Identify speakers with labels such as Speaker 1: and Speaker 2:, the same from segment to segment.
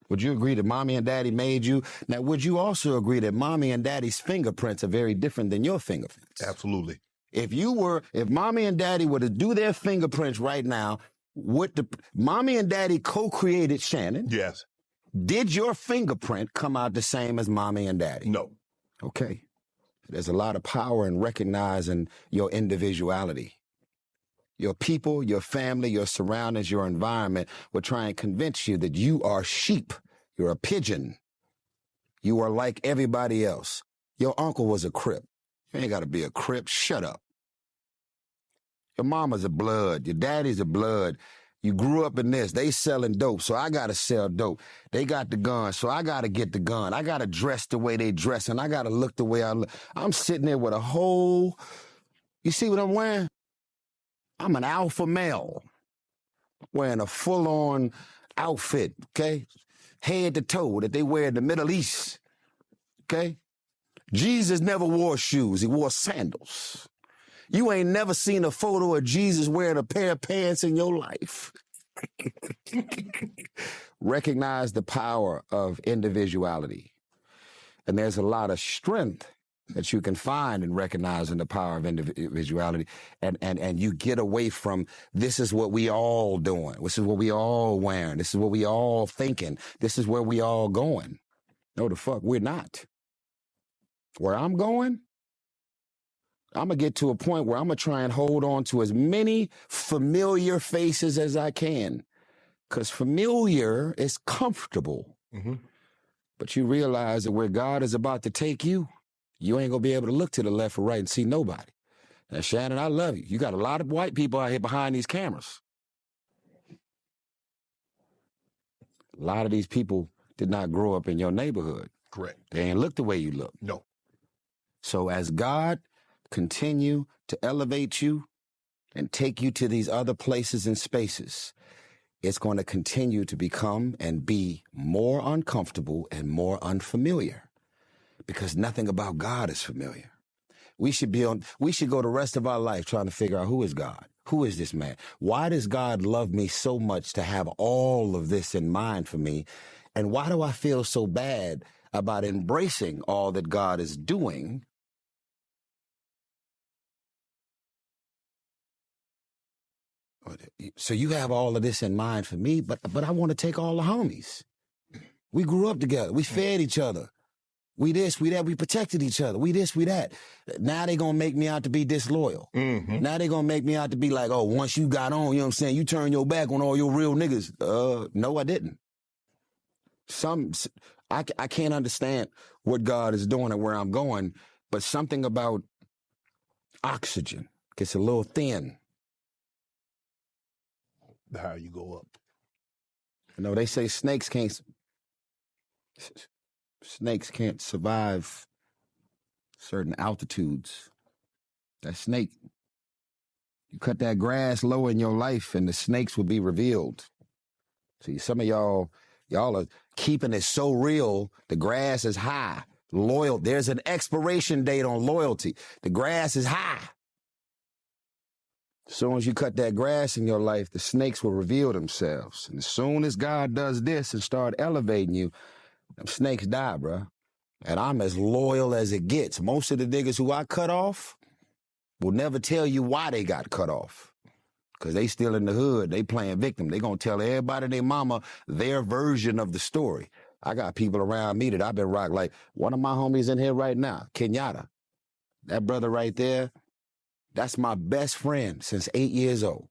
Speaker 1: Would you agree that mommy and daddy made you? Now, would you also agree that mommy and daddy's fingerprints are very different than your fingerprints?
Speaker 2: Absolutely.
Speaker 1: If mommy and daddy were to do their fingerprints right now, mommy and daddy co-created Shannon?
Speaker 2: Yes.
Speaker 1: Did your fingerprint come out the same as mommy and daddy?
Speaker 2: No.
Speaker 1: Okay. There's a lot of power in recognizing your individuality. Your people, your family, your surroundings, your environment will try and convince you that you are sheep. You're a pigeon. You are like everybody else. Your uncle was a Crip. You ain't got to be a Crip. Shut up. Your mama's a blood. Your daddy's a blood. You grew up in this. They selling dope, so I got to sell dope. They got the gun, so I got to get the gun. I got to dress the way they dress, and I got to look the way I look. I'm sitting there with a whole... You see what I'm wearing? I'm an alpha male wearing a full-on outfit, okay? Head to toe that they wear in the Middle East, okay? Jesus never wore shoes. He wore sandals. You ain't never seen a photo of Jesus wearing a pair of pants in your life. Recognize the power of individuality. And there's a lot of strength that you can find in recognizing the power of individuality, and you get away from, this is what we all doing, this is what we all wearing, this is what we all thinking, this is where we all going. No, the fuck, we're not. Where I'm going, I'm going to get to a point where I'm going to try and hold on to as many familiar faces as I can, because familiar is comfortable. Mm-hmm. But you realize that where God is about to take you, you ain't going to be able to look to the left or right and see nobody. Now, Shannon, I love you. You got a lot of white people out here behind these cameras. A lot of these people did not grow up in your neighborhood.
Speaker 2: Correct.
Speaker 1: They ain't look the way you look.
Speaker 2: No.
Speaker 1: So as God continue to elevate you and take you to these other places and spaces, it's going to continue to become and be more uncomfortable and more unfamiliar. Because nothing about God is familiar. We should go the rest of our life trying to figure out, who is God? Who is this man? Why does God love me so much to have all of this in mind for me? And why do I feel so bad about embracing all that God is doing? So you have all of this in mind for me, but I want to take all the homies. We grew up together. We fed each other. We this, we that, we protected each other. We this, we that. Now they gonna make me out to be disloyal. Mm-hmm. Now they gonna make me out to be like, oh, once you got on, you know what I'm saying, you turn your back on all your real niggas. No, I didn't. I can't understand what God is doing and where I'm going, but something about oxygen gets a little thin.
Speaker 2: How you go up.
Speaker 1: You know, they say snakes can't survive certain altitudes. That snake, you cut that grass low in your life and the snakes will be revealed. See, some of y'all are keeping it so real, the grass is high. Loyal, there's an expiration date on loyalty. The grass is high. As soon as you cut that grass in your life, the snakes will reveal themselves. And as soon as God does this and start elevating you, them snakes die, bro. And I'm as loyal as it gets. Most of the niggas who I cut off will never tell you why they got cut off. Because they still in the hood. They playing victim. They going to tell everybody, their mama, their version of the story. I got people around me that I've been rocking. Like one of my homies in here right now, Kenyatta. That brother right there, that's my best friend since 8 years old.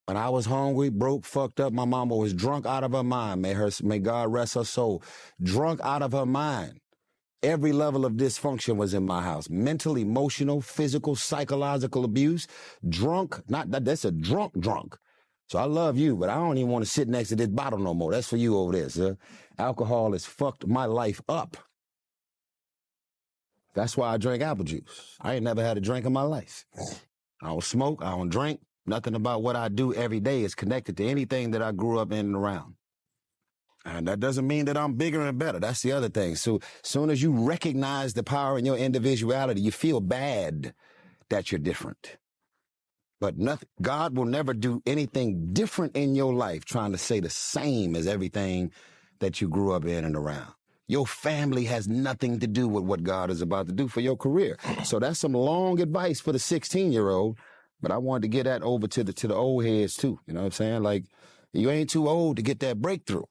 Speaker 1: When I was hungry, broke, fucked up, my mama was drunk out of her mind. May God rest her soul. Drunk out of her mind. Every level of dysfunction was in my house. Mental, emotional, physical, psychological abuse. Drunk, that's a drunk. So I love you, but I don't even want to sit next to this bottle no more. That's for you over there, sir. Alcohol has fucked my life up. That's why I drink apple juice. I ain't never had a drink in my life. I don't smoke, I don't drink. Nothing about what I do every day is connected to anything that I grew up in and around. And that doesn't mean that I'm bigger and better. That's the other thing. So as soon as you recognize the power in your individuality, you feel bad that you're different. But nothing, God will never do anything different in your life trying to say the same as everything that you grew up in and around. Your family has nothing to do with what God is about to do for your career. So that's some long advice for the 16-year-old, but I wanted to get that over to the old heads too. You know what I'm saying? Like, you ain't too old to get that breakthrough.